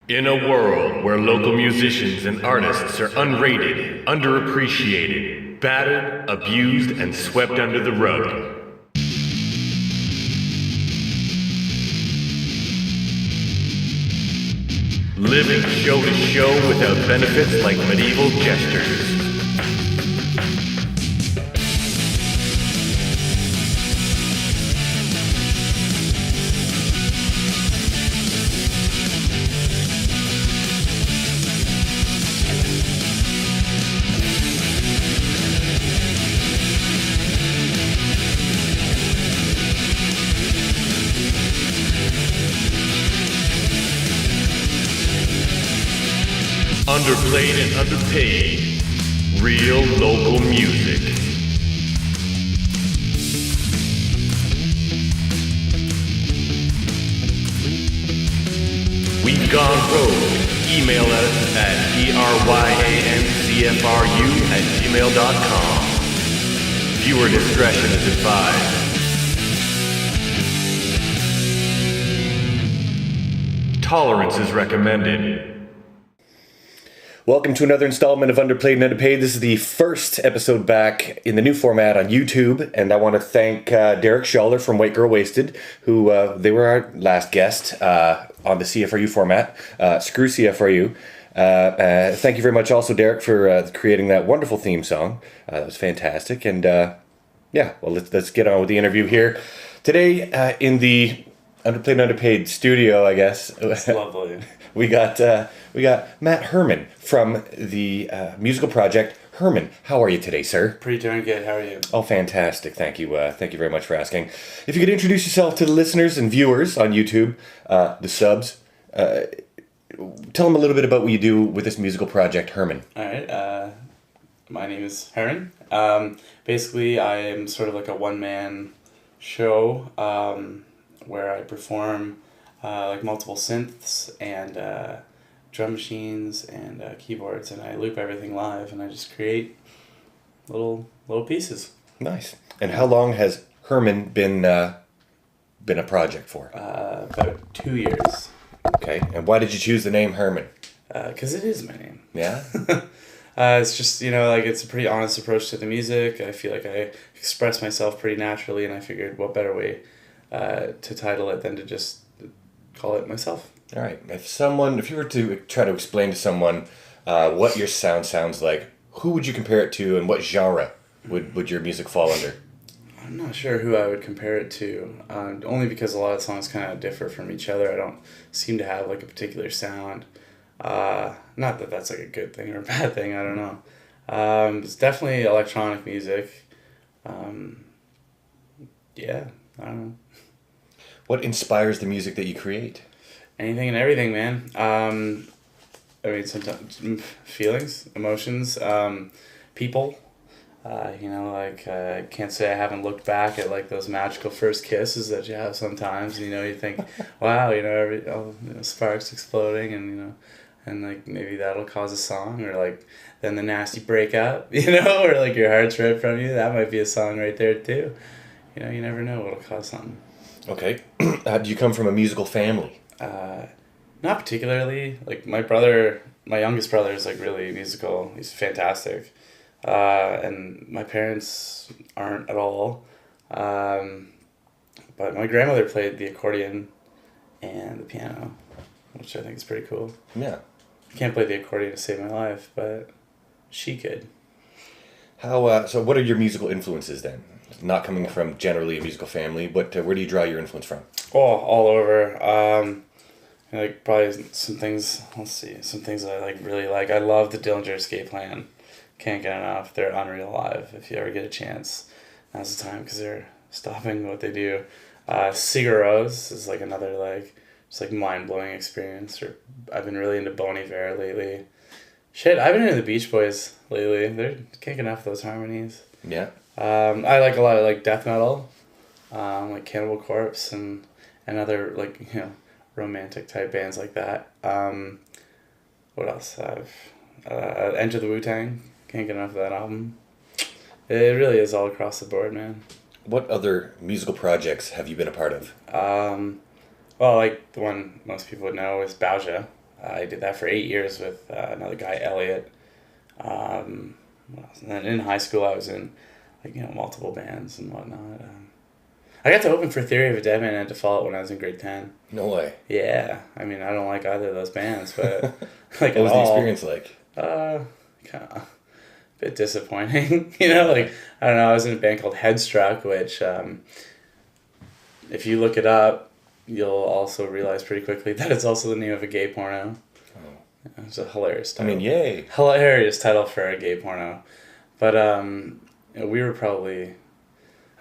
In a world where local musicians and artists are unrated, underappreciated, battered, abused, and swept under the rug, living show to show without benefits like medieval jesters. Underplayed and underpaid. Real local music. We've gone rogue. Email us at dryancfru@gmail.com. Viewer discretion is advised. Tolerance is recommended. Welcome to another installment of Underplayed and Underpaid. This is the first episode back in the new format on YouTube, and I want to thank Derek Schaller from White Girl Wasted, who they were our last guest on the CFRU format. Screw CFRU. Thank you very much also, Derek, for creating that wonderful theme song. That was fantastic. And yeah, well, let's get on with the interview here. Today in the Underplayed and Underpaid studio, I guess. It's lovely. We got Matt Herman from the musical project Herman. How are you today, sir? Pretty darn good. How are you? Oh, fantastic. Thank you. Thank you very much for asking. If you could introduce yourself to the listeners and viewers on YouTube, the subs, tell them a little bit about what you do with this musical project Herman. All right. My name is Herman. Basically, I am sort of like a one-man show where I perform like multiple synths and drum machines and keyboards, and I loop everything live, and I just create little pieces. Nice. And how long has Herman been a project for? About 2 years. Okay. And why did you choose the name Herman? 'Cause it is my name. Yeah. It's just, like it's a pretty honest approach to the music. I feel like I express myself pretty naturally, and I figured what better way to title it than to just call it myself. All right. If you were to try to explain to someone what your sound sounds like, who would you compare it to, and what genre would your music fall under? I'm not sure who I would compare it to, only because a lot of songs kind of differ from each other. I don't seem to have like a particular sound. Not that that's like a good thing or a bad thing, I don't know. It's definitely electronic music. Yeah, I don't know. What inspires the music that you create? Anything and everything, man. I mean, sometimes feelings, emotions, people. I can't say I haven't looked back at like those magical first kisses that you have sometimes. You think, wow, sparks exploding, and and like maybe that'll cause a song, or like then the nasty breakup, or like your heart's ripped from you. That might be a song right there too. You never know what'll cause something. Okay. Do you come from a musical family? Not particularly. Like my youngest brother is like really musical. He's fantastic. And my parents aren't at all. But my grandmother played the accordion and the piano, which I think is pretty cool. Yeah. Can't play the accordion to save my life, but she could. So what are your musical influences then? Not coming from generally a musical family, but where do you draw your influence from? Oh, all over. Like probably some things. Let's see, some things that I like really like. I love the Dillinger Escape Plan. Can't get enough. They're unreal live. If you ever get a chance, now's the time because they're stopping what they do. Sigur Rós is like another just like mind blowing experience. Or I've been really into Bon Iver lately. Shit, I've been into the Beach Boys lately. Can't get enough of those harmonies. Yeah. I like a lot of like death metal, like Cannibal Corpse and other romantic type bands like that. What else? Enter the Wu-Tang. Can't get enough of that album. It really is all across the board, man. What other musical projects have you been a part of? Well, like the one most people would know is Bowjia. I did that for 8 years with another guy, Elliot. What else? And then in high school, I was in multiple bands and whatnot. I got to open for Theory of a Deadman and Default when I was in grade 10. No way. Yeah, I mean, I don't like either of those bands, but What was the experience like? Kind of a bit disappointing. I don't know. I was in a band called Headstruck, which, if you look it up, you'll also realize pretty quickly that it's also the name of a gay porno. Oh. It's a hilarious title. I mean, yay. Hilarious title for a gay porno. But we were probably,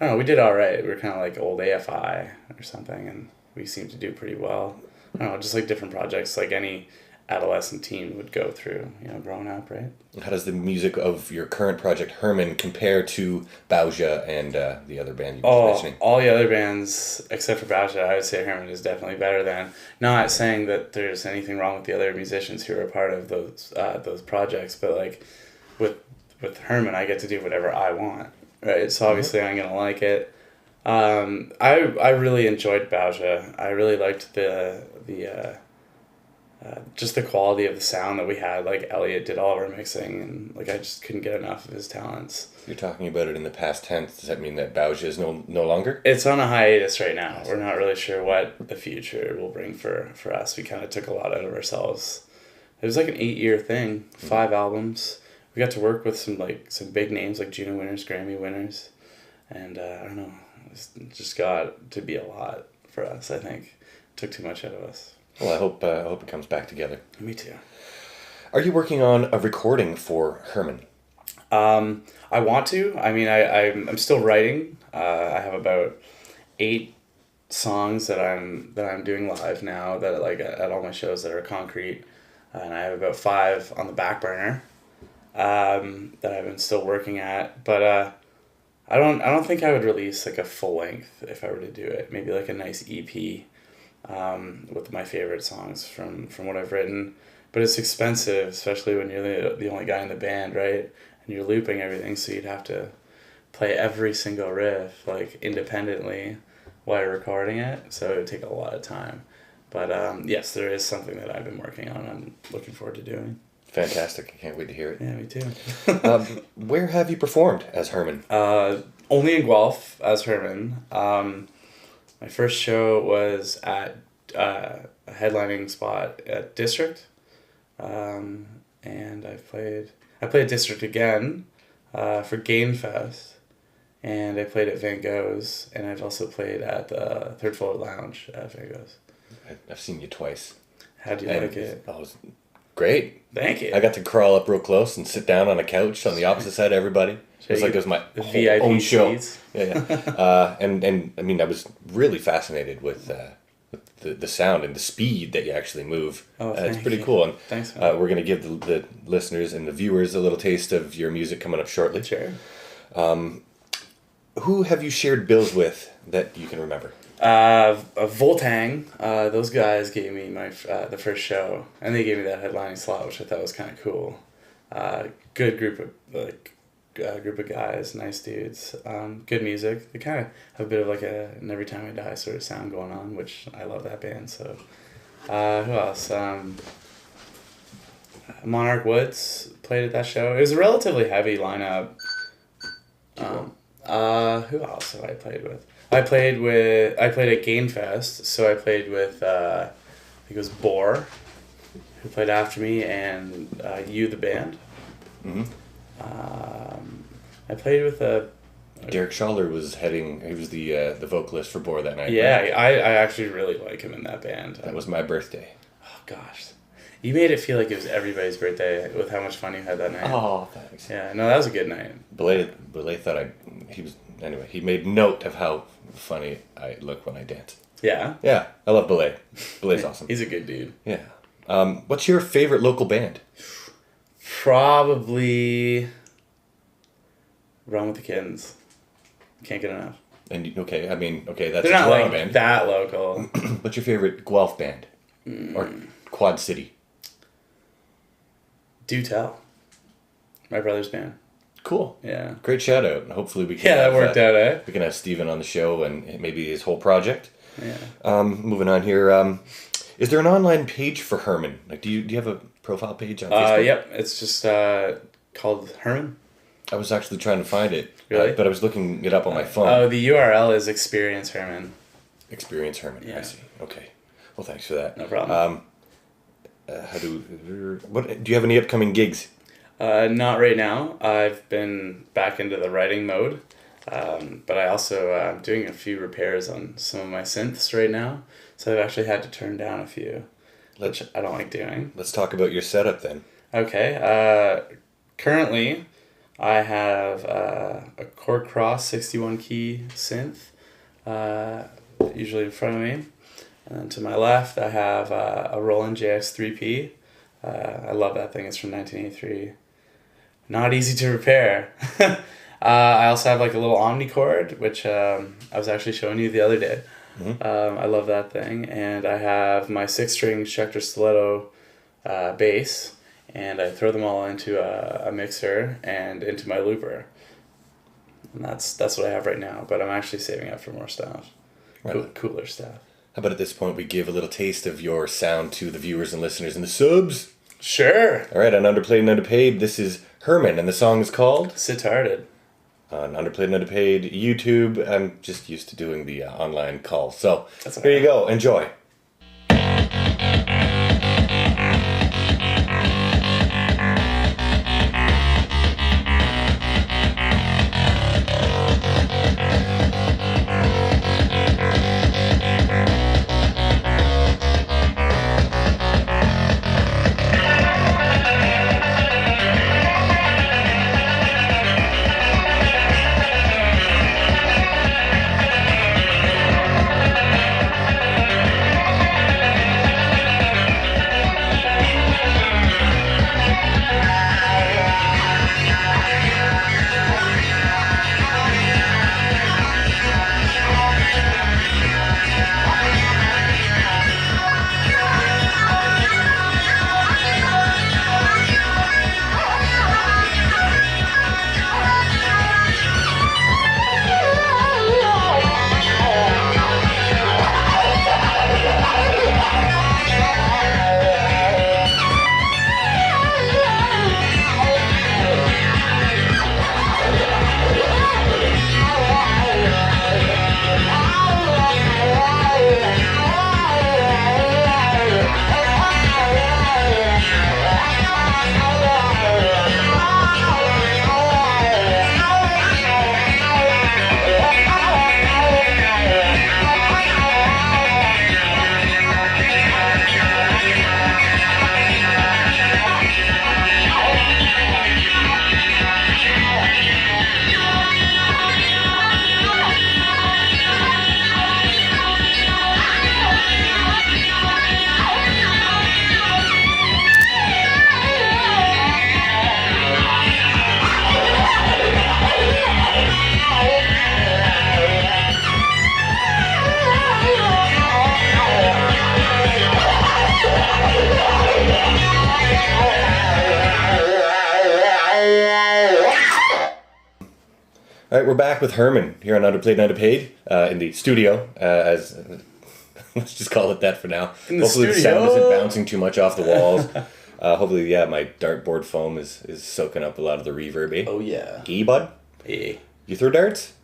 I don't know, we did all right. We were kind of like old AFI or something, and we seemed to do pretty well. I don't know, just like different projects like any adolescent teen would go through, growing up, right? How does the music of your current project, Herman, compare to Bowjia and the other band you were mentioning? All the other bands, except for Bowjia, I would say Herman is definitely better than. Not saying that there's anything wrong with the other musicians who are a part of those projects, but like with Herman, I get to do whatever I want, right? So obviously I'm going to like it. I really enjoyed Bowjia. I really liked the just the quality of the sound that we had. Like Elliot did all of our mixing, and like I just couldn't get enough of his talents. You're talking about it in the past tense. Does that mean that Bowjia is no longer? It's on a hiatus right now. We're not really sure what the future will bring for us. We kind of took a lot out of ourselves. It was like an 8-year thing, 5 albums. We got to work with some big names like Juno winners, Grammy winners, and I don't know. It just got to be a lot for us. I think it took too much out of us. Well, I hope it comes back together. Me too. Are you working on a recording for Herman? I want to. I mean, I'm still writing. I have about 8 songs that I'm doing live now that at all my shows that are concrete, and I have about 5 on the back burner that I've been still working at. But I don't think I would release like a full length if I were to do it. Maybe like a nice EP. With my favorite songs from what I've written, but it's expensive, especially when you're the only guy in the band, right? And you're looping everything, so you'd have to play every single riff like independently while you're recording it, so it would take a lot of time. But yes, there is something that I've been working on. I'm looking forward to doing. Fantastic! I can't wait to hear it. Yeah, me too. Where have you performed as Herman? Only in Guelph as Herman. My first show was at a headlining spot at District, and I played District again for Game Fest, and I played at Van Gogh's, and I've also played at the Third Floor Lounge at Van Gogh's. I've seen you twice. How'd you like it? That was great. Thank you. I got to crawl up real close and sit down on a couch on the opposite side of everybody. It was like it was my VIP own show. seats. Yeah. And I mean, I was really fascinated with the sound and the speed that you actually move. It's pretty cool. And thanks, man. we're going to give the listeners and the viewers a little taste of your music coming up shortly. Sure. Who have you shared bills with that you can remember? Voltang. Those guys gave me my the first show, and they gave me that headlining slot, which I thought was kind of cool. Good group of guys, nice dudes, good music. They kind of have a bit of like an Every Time I Die sort of sound going on, which I love that band. So, who else? Monarch Woods played at that show. It was a relatively heavy lineup. Who else have I played with? I played at Game Fest, so I played with I think it was Boar, who played after me, and You the band. Mm-hmm. I played with Derek Schaller was he was the vocalist for Boar that night. Yeah, right? I actually really like him in that band. That was my birthday. Oh gosh, you made it feel like it was everybody's birthday with how much fun you had that night. Oh, thanks. Yeah, no, that was a good night. Belay thought he made note of how funny I look when I dance. Yeah? Yeah, I love Belay. Belay's awesome. He's a good dude. Yeah. What's your favorite local band? Probably Run with the Kittens. Can't get enough. And that's They're a not Toronto like band. that local. What's your favorite Guelph band? Or Quad City? Do Tell. My brother's band. Cool. Yeah. Great shout out. Hopefully we can That worked out, eh? We can have Steven on the show and maybe his whole project. Yeah. Moving on here. Is there an online page for Herman? Like, do you have a profile page on Facebook? Yep, it's just called Herman. I was actually trying to find it. Really? But I was looking it up on my phone. Oh, the URL is Experience Herman. Experience Herman. Yeah. I see. Okay. Well, thanks for that. No problem. What do you have any upcoming gigs? Not right now. I've been back into the writing mode, but I also am doing a few repairs on some of my synths right now. So I've actually had to turn down a few, which I don't like doing. Let's talk about your setup then. Okay. Currently, I have a Core Cross 61 key synth, usually in front of me. And then to my left, I have a Roland JX3P. I love that thing. It's from 1983. Not easy to repair. I also have like a little Omnichord, which I was actually showing you the other day. Mm-hmm. I love that thing. And I have my 6-string Schecter Stiletto bass, and I throw them all into a mixer and into my looper. And that's what I have right now, but I'm actually saving up for more stuff. Right. Cooler stuff. How about at this point we give a little taste of your sound to the viewers and listeners and the subs? Sure. All right, on Underplayed and Underpaid, this is Herman, and the song is called? Sittarded. On Underplayed and Underpaid YouTube. I'm just used to doing the online calls. So That's here you go. Enjoy. All right, we're back with Herman here on Underplayed and Underpaid in the studio, as let's just call it that for now. Hopefully the sound isn't bouncing too much off the walls. Hopefully, yeah, my dartboard foam is soaking up a lot of the reverb. Eh? Oh, yeah. E, bud? Hey. You throw darts?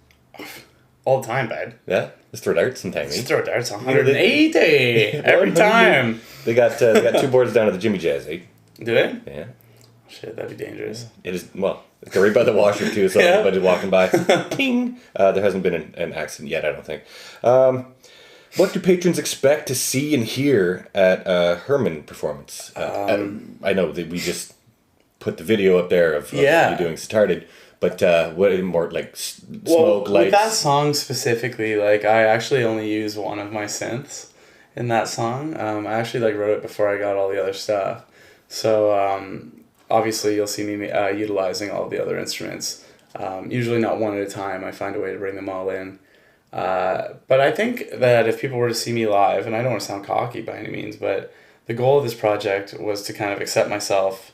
All the time, bud. Yeah? Let's throw darts sometime, eh? Just throw darts 180 every time. They got two boards down at the Jimmy Jazz, eh? Do they? Yeah. Shit, that'd be dangerous. It is, well, they're right by the washer too, so Yeah. everybody's walking by. Ping! There hasn't been an accident yet, I don't think. What do patrons expect to see and hear at a Herman performance? I know that we just put the video up there of you doing Started, but what more like smoke, lights? With that song specifically, like I actually only use one of my synths in that song. I actually like wrote it before I got all the other stuff. So obviously you'll see me utilizing all the other instruments. Usually not one at a time. I find a way to bring them all in. But I think that if people were to see me live, and I don't want to sound cocky by any means, but the goal of this project was to kind of accept myself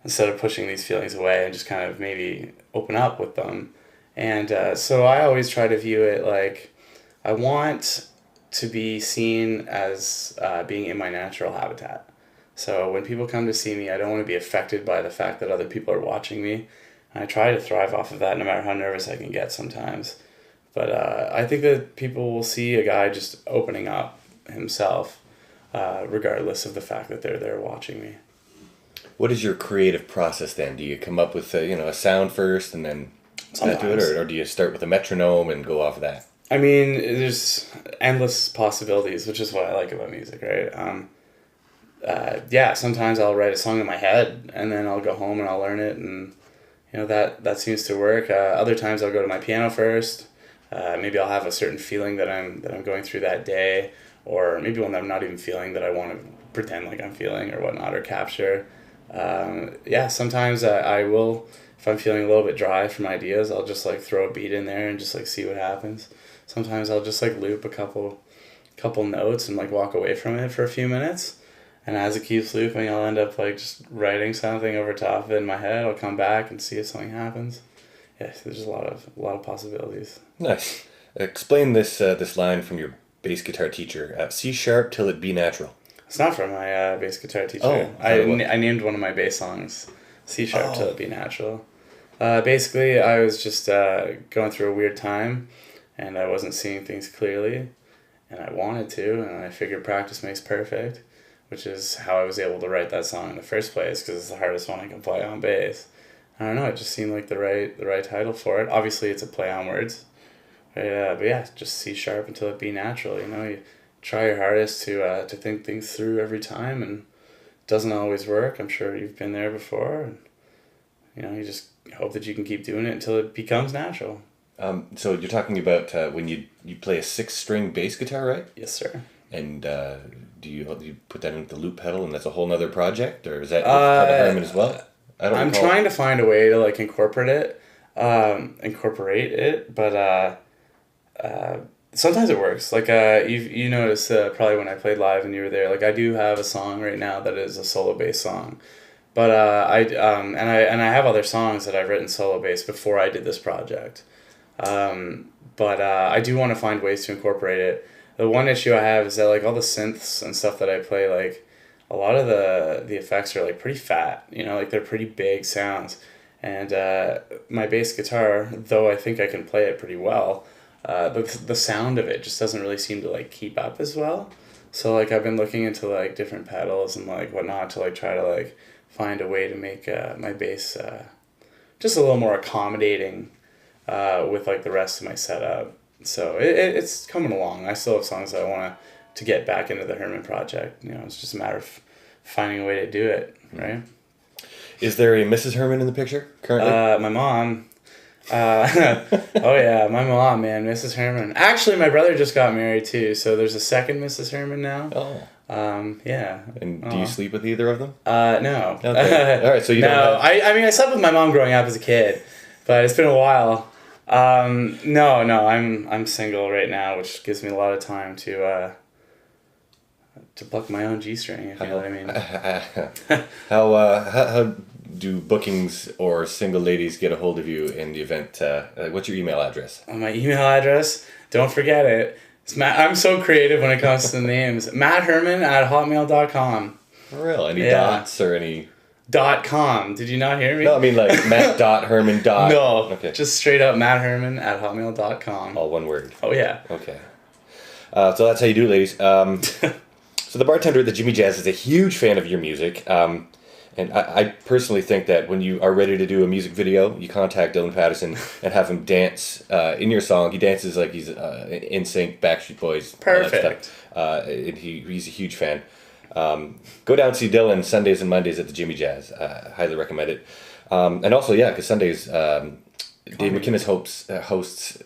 instead of pushing these feelings away and just kind of maybe open up with them. And so I always try to view it like I want to be seen as being in my natural habitat. So when people come to see me, I don't want to be affected by the fact that other people are watching me. And I try to thrive off of that no matter how nervous I can get sometimes. But I think that people will see a guy just opening up himself, regardless of the fact that they're there watching me. What is your creative process then? Do you come up with a do first and then add to it, or do you start with a metronome and go off of that? I mean, there's endless possibilities, which is what I like about music, right? Sometimes I'll write a song in my head and then I'll go home and I'll learn it, and that seems to work. Other times I'll go to my piano first. Maybe I'll have a certain feeling that I'm going through that day, or maybe one that I'm not even feeling that I want to pretend like I'm feeling or whatnot, or capture. Sometimes I will, if I'm feeling a little bit dry from ideas, I'll just like throw a beat in there and just like see what happens. Sometimes I'll just like loop a couple notes and like walk away from it for a few minutes. And as it keeps looping, I'll end up like just writing something over top of it in my head. I'll come back and see if something happens. Yeah, there's a lot of possibilities. Nice. Explain this line from your bass guitar teacher. C sharp till it be natural. It's not from my bass guitar teacher. Oh, I named one of my bass songs C sharp till it be natural. Basically, I was just going through a weird time, and I wasn't seeing things clearly, and I wanted to, and I figured practice makes perfect, which is how I was able to write that song in the first place, because it's the hardest one I can play on bass. I don't know, it just seemed like the right title for it. Obviously, it's a play on words. But yeah, just C sharp until it be natural. You try your hardest to think things through every time, and it doesn't always work. I'm sure you've been there before. And, you just hope that you can keep doing it until it becomes natural. So you're talking about when you play a 6-string bass guitar, right? Yes, sir. And do you put that into the loop pedal, and that's a whole nother project, or is that part of Herman as well? I'm trying to find a way to like incorporate it, but sometimes it works. Like you noticed probably when I played live and you were there. Like I do have a song right now that is a solo bass song, but I have other songs that I've written solo bass before I did this project. But I do want to find ways to incorporate it. The one issue I have is that like all the synths and stuff that I play, like a lot of the effects are like pretty fat, like they're pretty big sounds. And my bass guitar, though I think I can play it pretty well, the sound of it just doesn't really seem to like keep up as well. So like I've been looking into like different pedals and like whatnot to like try to like find a way to make my bass just a little more accommodating with like the rest of my setup. So it's coming along. I still have songs that I want to get back into the Herman project. It's just a matter of finding a way to do it, right? Is there a Mrs. Herman in the picture currently? My mom. Oh yeah, my mom, man, Mrs. Herman. Actually, my brother just got married too, so there's a second Mrs. Herman now. Oh. Yeah. And do you sleep with either of them? No. Okay. All right, so you don't have... I slept with my mom growing up as a kid, but it's been a while. No, I'm single right now, which gives me a lot of time to pluck my own G-string, if you know what I mean. How do bookings or single ladies get a hold of you in the event? What's your email address? My email address, don't forget it. It's I'm so creative when it comes to the names. mattherman@hotmail.com. For real? Any dots or any... .com. Did you not hear me? No, I mean like Matt.Herman. No, okay. Just straight up mattherman@hotmail.com. All one word. Oh yeah. Okay. So that's how you do it, ladies. So the bartender at the Jimmy Jazz is a huge fan of your music. And I personally think that when you are ready to do a music video, you contact Dylan Patterson and have him dance in your song. He dances like he's NSYNC, Backstreet Boys. Perfect. And he's a huge fan. Go down and see Dylan Sundays and Mondays at the Jimmy Jazz. Highly recommend it. And also, yeah, because Sundays, Dave McKinnis hosts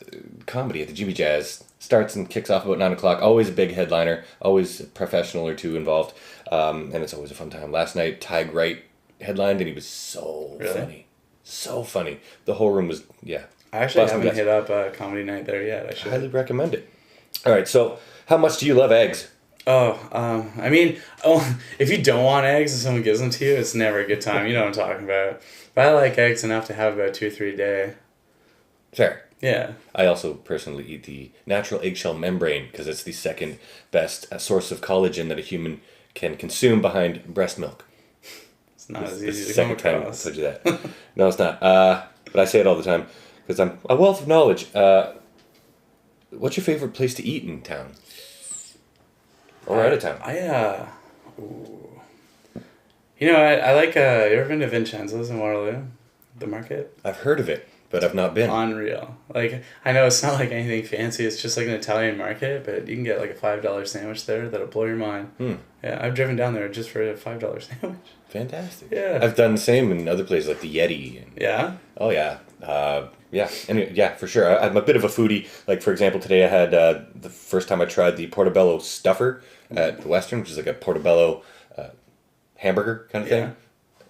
comedy at the Jimmy Jazz. Starts and kicks off about 9 o'clock. Always a big headliner. Always a professional or two involved. And it's always a fun time. Last night, Tig Wright headlined, and he was so funny. So funny. The whole room was, yeah. I actually haven't hit up a comedy night there yet. I should. Highly recommend it. All right, so how much do you love eggs? If you don't want eggs and someone gives them to you, it's never a good time. You know what I'm talking about. But I like eggs enough to have about 2 or 3 a day. Fair. Yeah. I also personally eat the natural eggshell membrane because it's the second best source of collagen that a human can consume behind breast milk. It's not as This easy is the to come second time I across. told you that. No, it's not. But I say it all the time because I'm a wealth of knowledge. What's your favorite place to eat in town? Or out of town? I like, you ever been to Vincenzo's in Waterloo? The market? I've heard of it, but I've not been. Unreal. Like, I know it's not like anything fancy, it's just like an Italian market, but you can get like a $5 sandwich there that'll blow your mind. Yeah, I've driven down there just for a $5 sandwich. Fantastic. Yeah. I've done the same in other places like the Yeti. And, Yeah? oh, yeah. Yeah. Anyway, yeah, for sure. I'm a bit of a foodie. Like, for example, today I had the first time I tried the portobello stuffer at the Western, which is like a portobello hamburger kind of thing.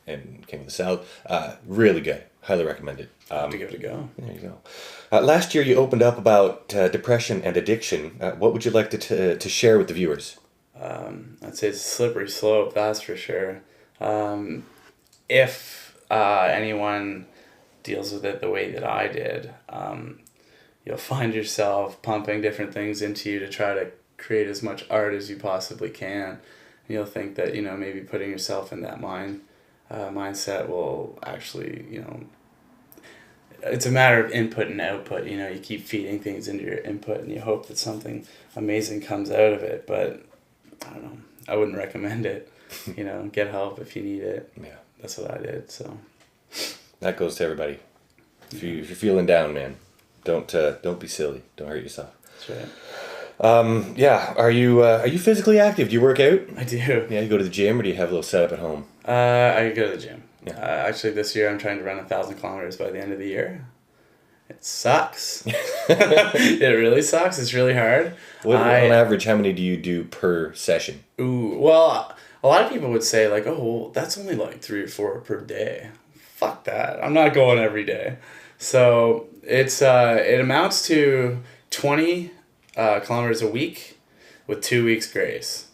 And came with a salad. Really good. Highly recommend it. To give it a go. There you go. Last year you opened up about depression and addiction. What would you like to share with the viewers? I'd say it's a slippery slope, that's for sure. If anyone deals with it the way that I did, you'll find yourself pumping different things into you to try to create as much art as you possibly can. And you'll think that, maybe putting yourself in that mindset will actually, it's a matter of input and output. You keep feeding things into your input and you hope that something amazing comes out of it. But I don't know. I wouldn't recommend it. Get help if you need it. Yeah. That's what I did. So that goes to everybody. If you're feeling down, man, don't be silly. Don't hurt yourself. that's right. Yeah. Are you physically active? Do you work out? I do. Yeah. You go to the gym, or do you have a little setup at home? I go to the gym. Yeah. Actually, this year I'm trying to run 1,000 kilometers by the end of the year. It sucks. It really sucks. It's really hard. On average, how many do you do per session? Well, a lot of people would say like, oh, well, that's only like 3 or 4 per day. Fuck that. I'm not going every day. So it amounts to 20 kilometers a week with 2 weeks grace.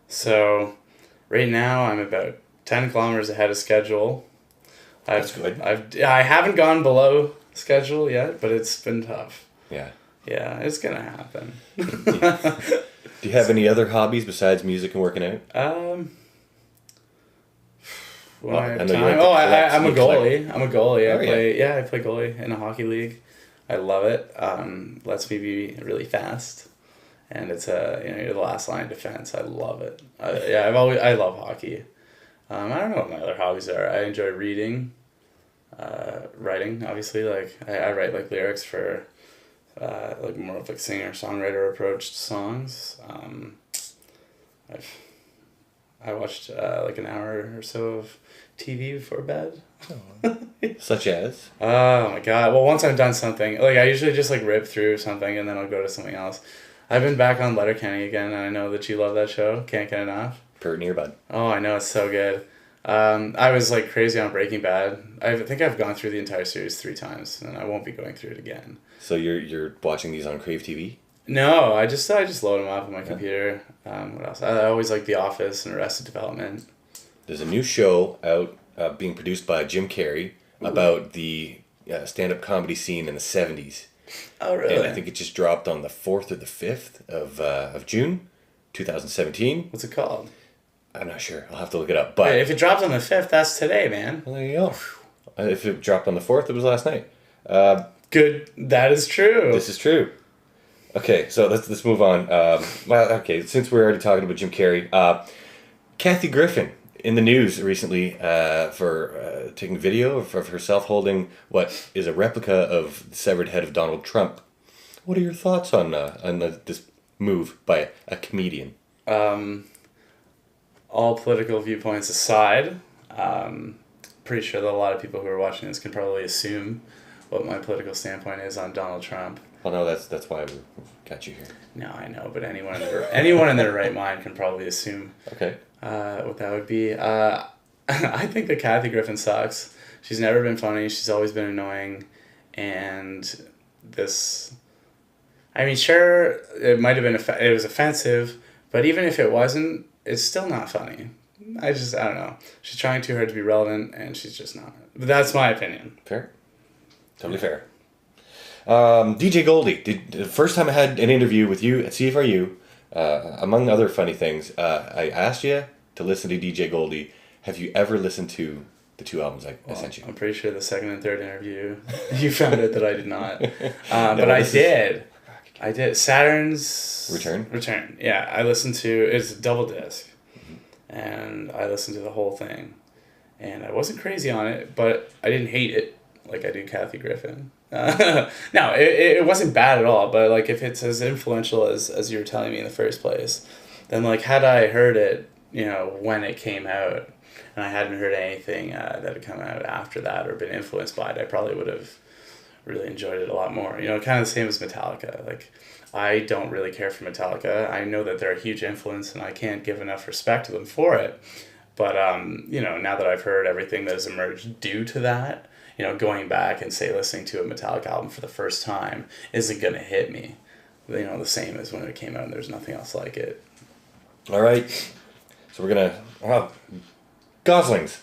So right now I'm about 10 kilometers ahead of schedule. That's good. I haven't gone below schedule yet, but it's been tough. Yeah. Yeah, it's gonna happen. Do you have any other hobbies besides music and working out? When Well, I have I know you time. like to collect, I'm a you collect. goalie. I'm a goalie. Oh, I play goalie in a hockey league. I love it. Lets me be really fast, and it's you're the last line of defense. I love it. I love hockey. I don't know what my other hobbies are. I enjoy reading, writing. Obviously, like I write like lyrics for, like more of like singer songwriter approached songs. I watched like an hour or so of TV before bed. Such as? Oh my god. Well, once I've done something, like I usually just like rip through something and then I'll go to something else. I've been back on Letterkenny again, and I know that you love that show. Can't get enough. Pert near bud. Oh, I know, it's so good. I was like crazy on Breaking Bad. I think I've gone through the entire series 3 times, and I won't be going through it again. So you're watching these on Crave TV? No, I just load them up on my computer. What else? I always like The Office and Arrested Development. There's a new show out being produced by Jim Carrey about the stand-up comedy scene in the 70s. Oh, really? And I think it just dropped on the 4th or the 5th of June, 2017. What's it called? I'm not sure. I'll have to look it up. But Hey, if it dropped on the 5th, that's today, man. well, there you go. If it dropped on the 4th, it was last night. Good. That is true. This is true. Okay, so let's move on. Since we're already talking about Jim Carrey, Kathy Griffin in the news recently for taking video of herself holding what is a replica of the severed head of Donald Trump. What are your thoughts on this move by a comedian? All political viewpoints aside, pretty sure that a lot of people who are watching this can probably assume what my political standpoint is on Donald Trump. Well, no, that's why we got you here. No, I know, but anyone in their right mind can probably assume Okay. what that would be. I think that Kathy Griffin sucks. She's never been funny. She's always been annoying, and this. I mean, sure, it might have been it was offensive, but even if it wasn't, it's still not funny. I don't know. She's trying too hard to be relevant, and she's just not. But that's my opinion. Fair. Totally fair. DJ Goldie, the first time I had an interview with you at CFRU, among other funny things, I asked you to listen to DJ Goldie. Have you ever listened to the 2 albums I sent you? I'm pretty sure the second and third interview, you found out that I did not. But I did. I did. Saturn's Return. Yeah, I listened to, it's a double disc. And I listened to the whole thing. And I wasn't crazy on it, but I didn't hate it like I do Kathy Griffin. No, it wasn't bad at all, but like if it's as influential as you were telling me in the first place, then like had I heard it, when it came out, and I hadn't heard anything that had come out after that or been influenced by it, I probably would have really enjoyed it a lot more. Kind of the same as Metallica. Like, I don't really care for Metallica. I know that they're a huge influence, and I can't give enough respect to them for it. But, now that I've heard everything that has emerged due to that, going back and, say, listening to a Metallica album for the first time isn't going to hit me, the same as when it came out and there's nothing else like it. All right. So we're going to... Goslings.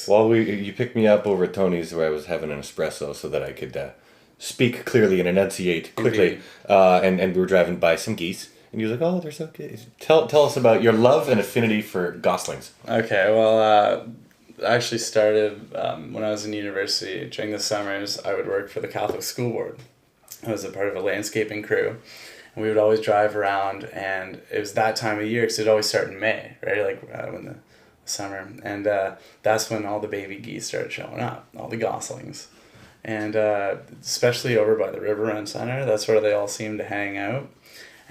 Well, you picked me up over at Tony's where I was having an espresso so that I could speak clearly and enunciate quickly. And we were driving by some geese. And you were like, oh, they're so good. Tell us about your love and affinity for goslings. Okay, well, I actually started when I was in university. During the summers, I would work for the Catholic School Board. I was a part of a landscaping crew. And we would always drive around, and it was that time of year because it would always start in May, right? Like when the summer. And that's when all the baby geese started showing up, all the goslings. And especially over by the River Run Center, that's where they all seem to hang out.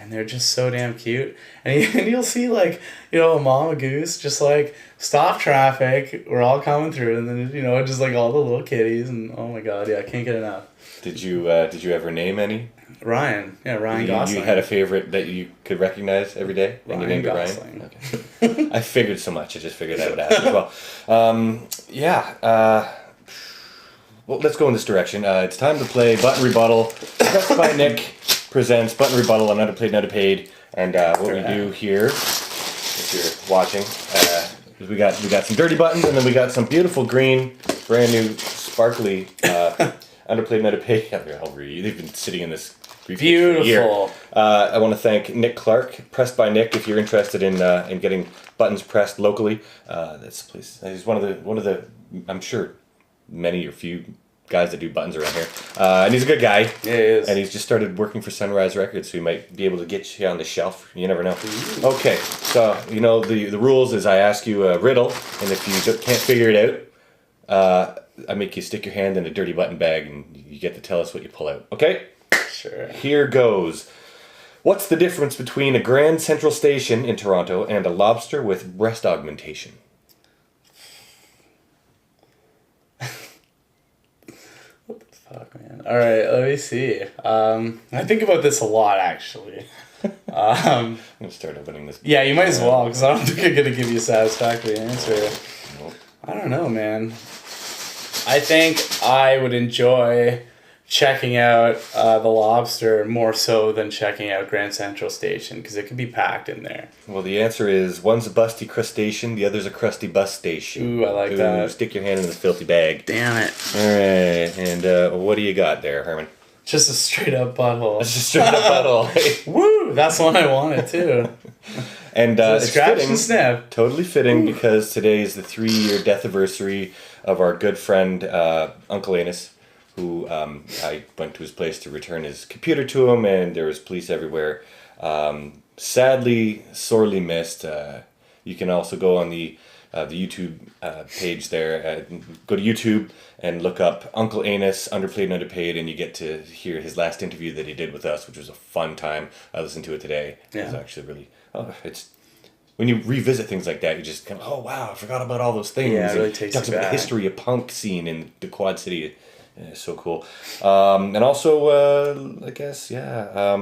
And they're just so damn cute. And you'll see, like, a mama goose just, like, stop traffic. We're all coming through. And then, just, like, all the little kitties. And, oh, my God, yeah, I can't get enough. Did you ever name any? Ryan. Yeah, Ryan Gosling. You had a favorite that you could recognize every day? And you named it Ryan? Okay. I figured so much. I just figured I would ask as well. Well, let's go in this direction. It's time to play Button Rebuttal. Pressed by Nick presents Button Rebuttal on Underplayed Underpaid. And what we do here, if you're watching, is we got some dirty buttons, and then we got some beautiful green, brand new, sparkly Underplayed Underpaid. They've been sitting in this briefcase for a year. I want to thank Nick Clark, Pressed by Nick. If you're interested in getting buttons pressed locally, that's the place. He's one of the I'm sure many or few guys that do buttons around here, and he's a good guy. Yeah, he is. And he's just started working for Sunrise Records, so he might be able to get you on the shelf. You never know. Okay, so the rules is I ask you a riddle, and if you can't figure it out, I make you stick your hand in a dirty button bag, and you get to tell us what you pull out. Okay? Sure. Here goes. What's the difference between a Grand Central Station in Toronto and a lobster with breast augmentation? Fuck, man. All right, let me see. I think about this a lot, actually. I'm going to start opening this. Yeah, you might as well, because I don't think I'm going to give you a satisfactory answer. Nope. I don't know, man. I think I would enjoy checking out the Lobster more so than checking out Grand Central Station, because it could be packed in there. Well, the answer is one's a busty crustacean, the other's a crusty bus station. Ooh, I like that. Stick your hand in the filthy bag. Damn it. All right, and what do you got there, Herman? Just a straight up butthole. Just a straight up butthole. Woo! That's one I wanted too. And it's scratch fitting, and sniff. Totally fitting because today is the 3-year death anniversary of our good friend Uncle Anus, who I went to his place to return his computer to him, and there was police everywhere. Sadly, sorely missed. You can also go on the YouTube page there. Go to YouTube and look up Uncle Anus, Underplayed and Underpaid, and you get to hear his last interview that he did with us, which was a fun time. I listened to it today. Yeah. It was actually really... it's when you revisit things like that, you just kind of, oh wow, I forgot about all those things. Yeah, it really takes talks you about back. the history of punk scene in the Quad City. Yeah, so cool. And also, I guess, yeah.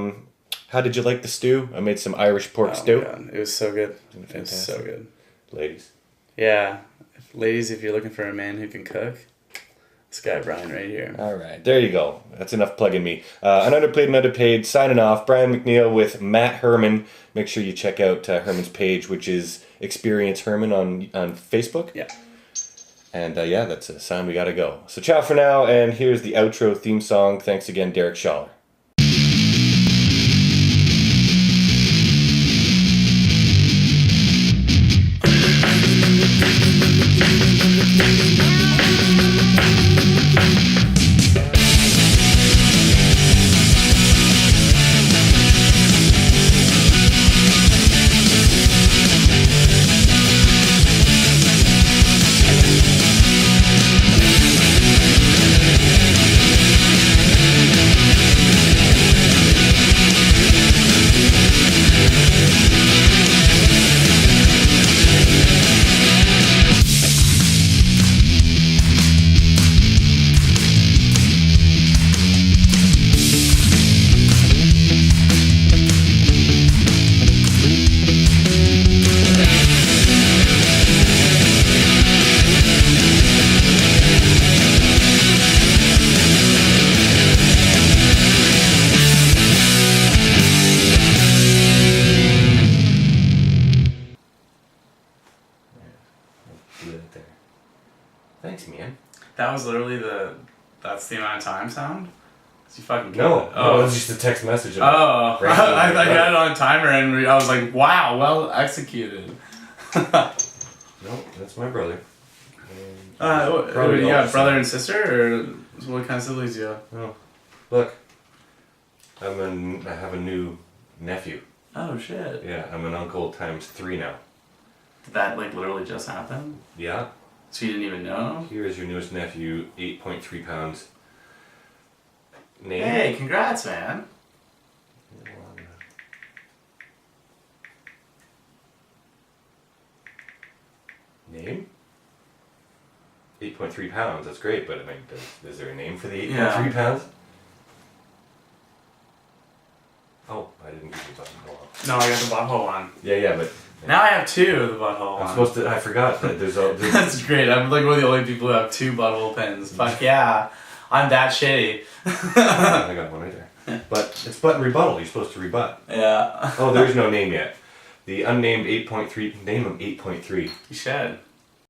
How did you like the stew? I made some Irish pork stew. God. It was so good. It was so good. Ladies. Yeah. Ladies, if you're looking for a man who can cook, this guy Brian right here. All right, there you go. That's enough plugging me. An Underplayed and Underpaid, signing off. Brian McNeil with Matt Herman. Make sure you check out Herman's page, which is Experience Herman on Facebook. Yeah. And yeah, that's a sign we gotta go. So ciao for now, and here's the outro theme song. Thanks again, Derek Schaller. Thanks, man. That was literally that's the amount of time sound? You fucking No, it. no, it was just a text message. I got it on a timer and I was like, wow, well executed. No, that's my brother. What do you got, brother and sister, or what kind of siblings do you have? Oh, look, I have a new nephew. Oh shit! Yeah, I'm an uncle times 3 now. Did that like literally just happen? Yeah. So you didn't even know? Here is your newest nephew, 8.3 pounds. Name? Hey, congrats, man! Name? 8.3 pounds. That's great, but I mean, is there a name for the 8.3 pounds? Oh, I didn't give you the buttonhole one. No, I got the butthole one. Yeah, but now I have 2 of the butthole I'm one. supposed to. I forgot that there's. That's great. I'm like one of the only people who have 2 butthole pins. Fuck yeah, I'm that shitty. I got one right there. But it's button rebuttal. You're supposed to rebut. Yeah. Oh, there's no name yet. The unnamed 8.3. Name him 8.3. You should.